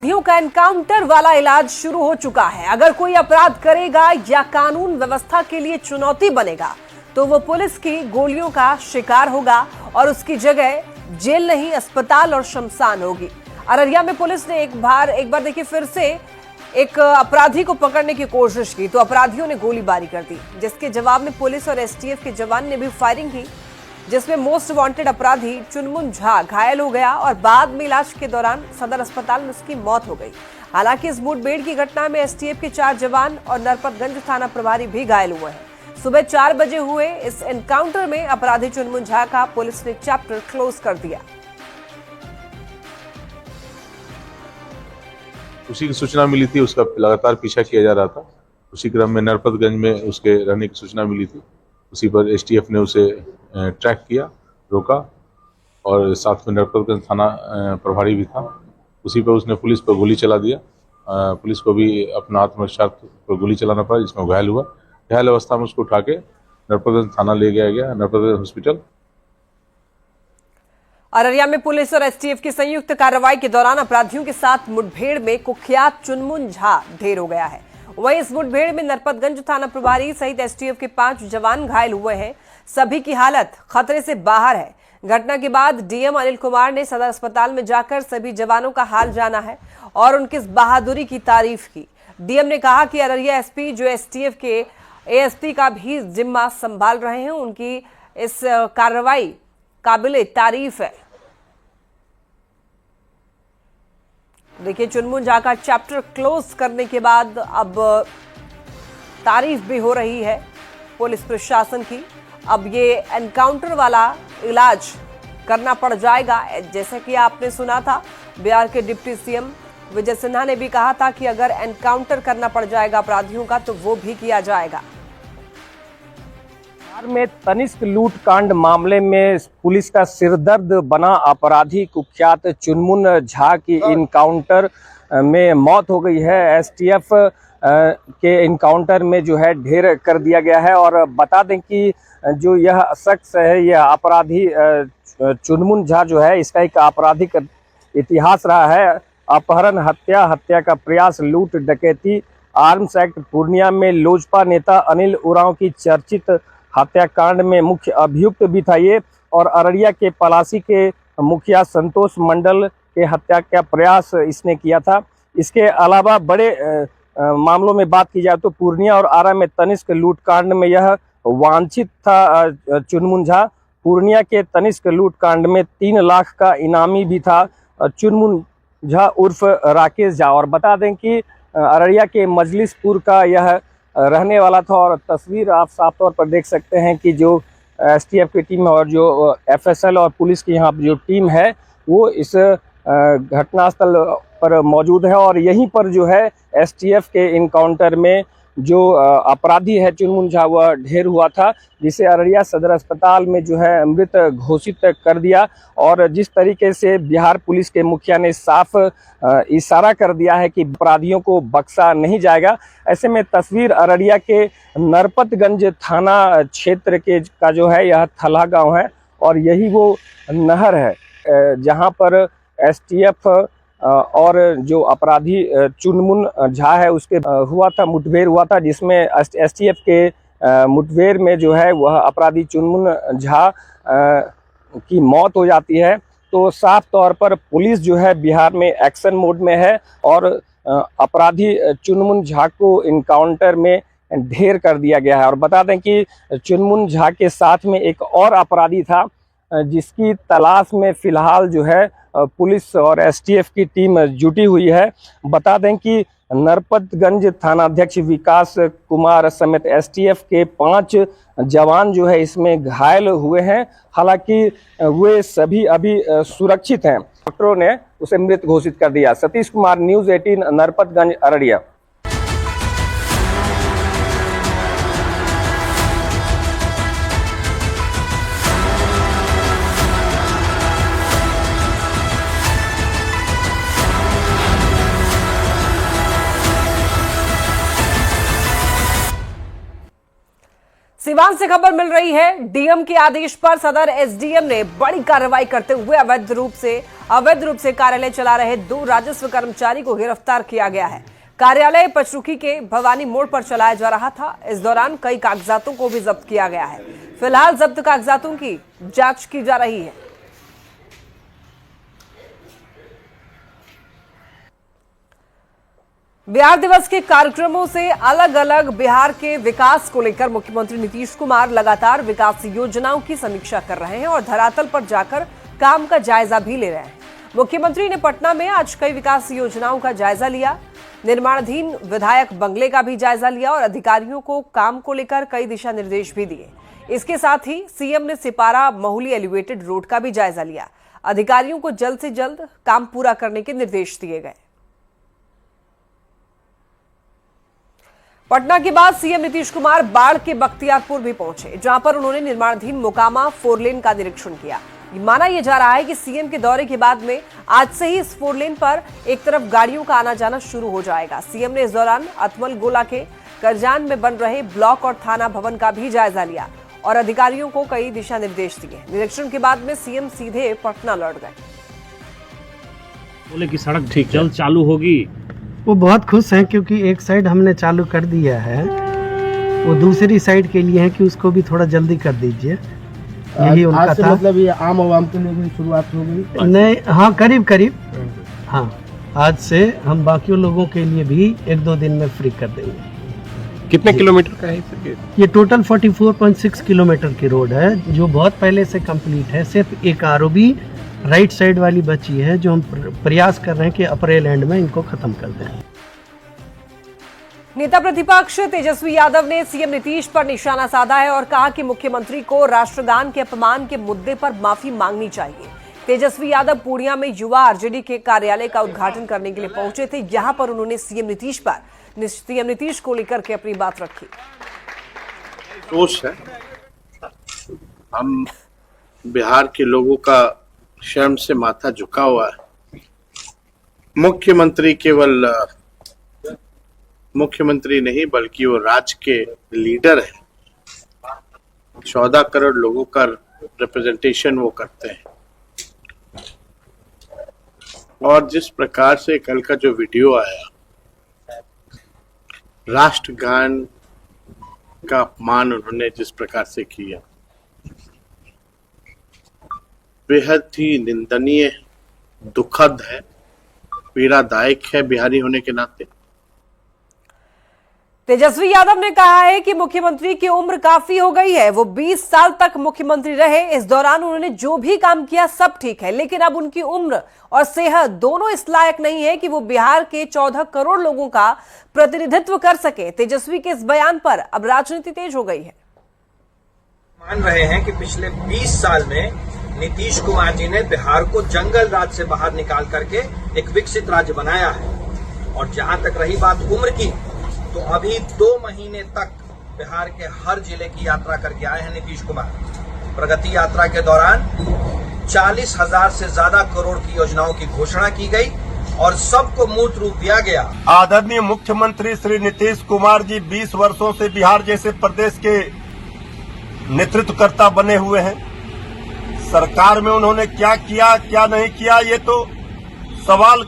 अपराधियों का एनकाउंटर वाला इलाज शुरू हो चुका है। अगर कोई अपराध करेगा या कानून व्यवस्था के लिए चुनौती बनेगा तो वो पुलिस की गोलियों का शिकार होगा और उसकी जगह जेल नहीं, अस्पताल और शमशान होगी। अररिया में पुलिस ने एक बार देखिए फिर से एक अपराधी को पकड़ने की कोशिश की तो अपराधियों ने गोलीबारी कर दी, जिसके जवाब में पुलिस और एसटीएफ के जवान ने भी फायरिंग की, जिसमें मोस्ट वांटेड अपराधी चुनमुन झा घायल हो गया और बाद में इलाज के दौरान सदर अस्पताल में उसकी मौत हो गई। हालांकि इस मुठभेड़ की घटना में एसटीएफ के 4 जवान और नरपतगंज थाना प्रभारी भी घायल हुए हैं। सुबह 4 बजे हुए इस एनकाउंटर में अपराधी चुनमुन झा का पुलिस ने चैप्टर क्लोज कर दिया। उसी की सूचना मिली थी, उसका लगातार पीछा किया जा रहा था। उसी क्रम में नरपतगंज में उसके रहने की सूचना मिली थी। उसी पर एसटीएफ ने उसे ट्रैक किया, रोका और साथ में नरपतगंज थाना प्रभारी भी था। उसी पर उसने पुलिस पर गोली चला दिया। पुलिस को भी अपना आत्मरक्षा पर गोली चलाना पड़ा, जिसमें घायल हुआ। घायल अवस्था में उसको उठा के नरपतगंज थाना ले गया नरपतगंज हॉस्पिटल। अररिया में पुलिस और एसटीएफ की संयुक्त कार्रवाई के दौरान अपराधियों के साथ मुठभेड़ में कुख्यात चुनमुन झा ढेर हो गया है। वहीं इस मुठभेड़ में नरपतगंज थाना प्रभारी सहित एसटीएफ के 5 जवान घायल हुए हैं। सभी की हालत खतरे से बाहर है। घटना के बाद डीएम अनिल कुमार ने सदर अस्पताल में जाकर सभी जवानों का हाल जाना है और उनकी इस बहादुरी की तारीफ की। डीएम ने कहा कि अररिया एसपी जो एसटीएफ के एएसपी का भी जिम्मा संभाल रहे हैं, उनकी इस कार्रवाई काबिले तारीफ है। देखिए, चुनमुन झा का चैप्टर क्लोज करने के बाद अब तारीफ भी हो रही है पुलिस प्रशासन की। अब ये एनकाउंटर वाला इलाज करना पड़ जाएगा। जैसे कि आपने सुना था, बिहार के डिप्टी सीएम विजय सिन्हा ने भी कहा था कि अगर एनकाउंटर करना पड़ जाएगा अपराधियों का तो वो भी किया जाएगा। बिहार में तनिष्क लूट कांड मामले में पुलिस का सिरदर्द बना अपराधी कुख्यात चुनमुन झा की इनकाउंटर में मौत हो गई है। एसटीएफ के इनकाउंटर में जो है ढेर कर दिया गया है। और बता दें कि जो यह शख्स है, यह अपराधी चुनमुन झा जो है, इसका एक आपराधिक इतिहास रहा है। अपहरण, हत्या का प्रयास, लूट, डकैती, आर्म्स एक्ट, पूर्णिया में लोजपा नेता अनिल उरांव की चर्चित हत्याकांड में मुख्य अभियुक्त भी था ये। और अररिया के पलासी के मुखिया संतोष मंडल के हत्या का प्रयास इसने किया था। इसके अलावा बड़े मामलों में बात की जाए तो पूर्णिया और आरा में तनिष्क लूटकांड में यह वांछित था चुनमुन झा। पूर्णिया के तनिष्क लूटकांड में 3 लाख का इनामी भी था चुनमुन झा उर्फ राकेश झा। और बता दें कि अररिया के मजलिसपुर का यह रहने वाला था। और तस्वीर आप साफ तौर पर देख सकते हैं कि जो एसटीएफ की टीम और जो एफएसएल और पुलिस की यहाँ जो टीम है वो इस घटनास्थल पर मौजूद है। और यहीं पर जो है एसटीएफ के इनकाउंटर में जो अपराधी है चुनमुन झा वह ढेर हुआ था, जिसे अररिया सदर अस्पताल में जो है मृत घोषित कर दिया। और जिस तरीके से बिहार पुलिस के मुखिया ने साफ इशारा कर दिया है कि अपराधियों को बख्शा नहीं जाएगा, ऐसे में तस्वीर अररिया के नरपतगंज थाना क्षेत्र के का जो है यह थला गांव है। और यही वो नहर है जहां पर एसटीएफ और जो अपराधी चुनमुन झा है उसके हुआ था मुठभेड़ हुआ था, जिसमें एसटीएफ के मुठभेड़ में जो है वह अपराधी चुनमुन झा की मौत हो जाती है। तो साफ तौर पर पुलिस जो है बिहार में एक्शन मोड में है और अपराधी चुनमुन झा को इनकाउंटर में ढेर कर दिया गया है। और बता दें कि चुनमुन झा के साथ में एक और अपराधी था, जिसकी तलाश में फिलहाल जो है पुलिस और एसटीएफ की टीम जुटी हुई है। बता दें कि नरपतगंज थानाध्यक्ष विकास कुमार समेत एसटीएफ के 5 जवान जो है इसमें घायल हुए हैं। हालांकि वे सभी अभी सुरक्षित हैं। डॉक्टरों ने उसे मृत घोषित कर दिया। सतीश कुमार, न्यूज़ 18, नरपतगंज, अररिया। सिवान से खबर मिल रही है, डीएम के आदेश पर सदर एसडीएम ने बड़ी कार्रवाई करते हुए अवैध रूप से कार्यालय चला रहे 2 राजस्व कर्मचारी को गिरफ्तार किया गया है। कार्यालय पचरुखी के भवानी मोड़ पर चलाया जा रहा था। इस दौरान कई कागजातों को भी जब्त किया गया है। फिलहाल जब्त कागजातों की जांच की जा रही है। बिहार दिवस के कार्यक्रमों से अलग अलग बिहार के विकास को लेकर मुख्यमंत्री नीतीश कुमार लगातार विकास योजनाओं की समीक्षा कर रहे हैं और धरातल पर जाकर काम का जायजा भी ले रहे हैं। मुख्यमंत्री ने पटना में आज कई विकास योजनाओं का जायजा लिया, निर्माणाधीन विधायक बंगले का भी जायजा लिया और अधिकारियों को काम को लेकर कई दिशा निर्देश भी दिए। इसके साथ ही सीएम ने सिपारा महुली एलिवेटेड रोड का भी जायजा लिया। अधिकारियों को जल्द से जल्द काम पूरा करने के निर्देश दिए गए। पटना के बाद सीएम नीतीश कुमार बाढ़ के बख्तियारपुर भी पहुंचे, जहां पर उन्होंने निर्माणाधीन मोकामा 4 लेन का निरीक्षण किया। माना यह जा रहा है कि सीएम के दौरे के बाद में आज से ही इस 4 लेन पर एक तरफ गाड़ियों का आना जाना शुरू हो जाएगा। सीएम ने इस दौरान अथमल गोला के करजान में बन रहे ब्लॉक और थाना भवन का भी जायजा लिया और अधिकारियों को कई दिशा निर्देश दिए। निरीक्षण के बाद में सीएम सीधे पटना लौट गए। बोले कि सड़क ठीक जल्द चालू होगी। वो बहुत खुश हैं क्योंकि एक साइड हमने चालू कर दिया है, वो दूसरी साइड के लिए है कि उसको भी थोड़ा जल्दी कर दीजिए। यही उनका था। मतलब ये आम आवाम के लिए भी शुरुआत हो गई? नहीं, हाँ करीब हाँ, आज से हम बाकी लोगों के लिए भी 1-2 दिन में फ्री कर देंगे। कितने किलोमीटर का है सर? ये टोटल 44.6 किलोमीटर की रोड है, जो बहुत पहले से कंप्लीट है। सिर्फ एक आरओबी राइट साइड वाली बची है, जो हम प्रयास कर रहे हैं कि अप्रैल एंड में इनको खत्म कर दें। नेता प्रतिपक्ष तेजस्वी यादव ने सीएम नीतीश पर निशाना साधा है और कहा कि मुख्यमंत्री को राष्ट्रगान के अपमान के मुद्दे पर माफी मांगनी चाहिए। तेजस्वी यादव पूर्णिया में युवा आरजेडी के कार्यालय का उद्घाटन करने के लिए पहुंचे थे। यहां पर उन्होंने सीएम नीतीश को लेकर के अपनी बात रखी। दोष है, हम बिहार के लोगों का शर्म से माथा झुका हुआ है। मुख्यमंत्री केवल मुख्यमंत्री नहीं बल्कि वो राज्य के लीडर है। 14 करोड़ लोगों का रिप्रेजेंटेशन वो करते हैं। और जिस प्रकार से कल का जो वीडियो आया, राष्ट्रगान का अपमान उन्होंने जिस प्रकार से किया, बेहद ही निंदनीय, दुखद है, पीड़ादायक है बिहारी होने के नाते। तेजस्वी यादव ने कहा है कि मुख्यमंत्री की उम्र काफी हो गई है, वो 20 साल तक मुख्यमंत्री रहे। इस दौरान उन्होंने जो भी काम किया सब ठीक है, लेकिन अब उनकी उम्र और सेहत दोनों इस लायक नहीं है कि वो बिहार के 14 करोड़ लोगों का प्रतिनिधित्व कर सके। तेजस्वी के इस बयान पर अब राजनीति तेज हो गई है। मान रहे हैं कि पिछले 20 साल में नीतीश कुमार जी ने बिहार को जंगल राज से बाहर निकाल करके एक विकसित राज्य बनाया है। और जहां तक रही बात उम्र की, तो अभी 2 महीने तक बिहार के हर जिले की यात्रा करके आए हैं नीतीश कुमार। प्रगति यात्रा के दौरान 40,000 से ज्यादा करोड़ की योजनाओं की घोषणा की गई और सबको मूर्त रूप दिया गया। आदरणीय मुख्यमंत्री श्री नीतीश कुमार जी 20 वर्षों से बिहार जैसे प्रदेश के नेतृत्वकर्ता बने हुए हैं। सरकार में उन्होंने क्या किया क्या नहीं किया, ये तो सवाल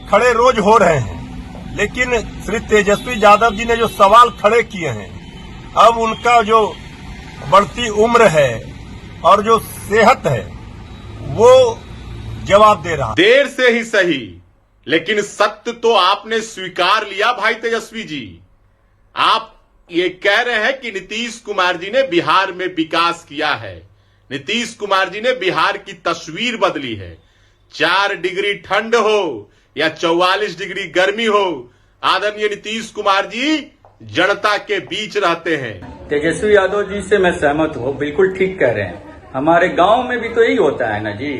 खड़े रोज हो रहे हैं। लेकिन श्री तेजस्वी यादव जी ने जो सवाल खड़े किए हैं, अब उनका जो बढ़ती उम्र है और जो सेहत है, वो जवाब दे रहा। देर से ही सही, लेकिन सत्य तो आपने स्वीकार लिया भाई तेजस्वी जी। आप ये कह रहे हैं कि नीतीश कुमार जी ने बिहार में विकास किया है, नीतीश कुमार जी ने बिहार की तस्वीर बदली है। 4 डिग्री ठंड हो या 44 डिग्री गर्मी हो, आदरणीय नीतीश कुमार जी जनता के बीच रहते हैं। तेजस्वी यादव जी से मैं सहमत हूँ, बिल्कुल ठीक कह रहे हैं। हमारे गांव में भी तो यही होता है ना जी,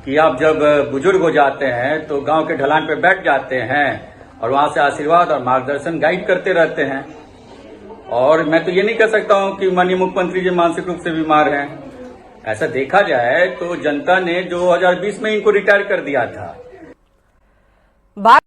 कि आप जब बुजुर्ग हो जाते हैं तो गांव के ढलान पे बैठ जाते हैं और वहां से आशीर्वाद और मार्गदर्शन गाइड करते रहते हैं। और मैं तो ये नहीं कह सकता हूँ कि माननीय मुख्यमंत्री जी मानसिक रूप से बीमार हैं। ऐसा देखा जाए तो जनता ने 2020 में इनको रिटायर कर दिया था।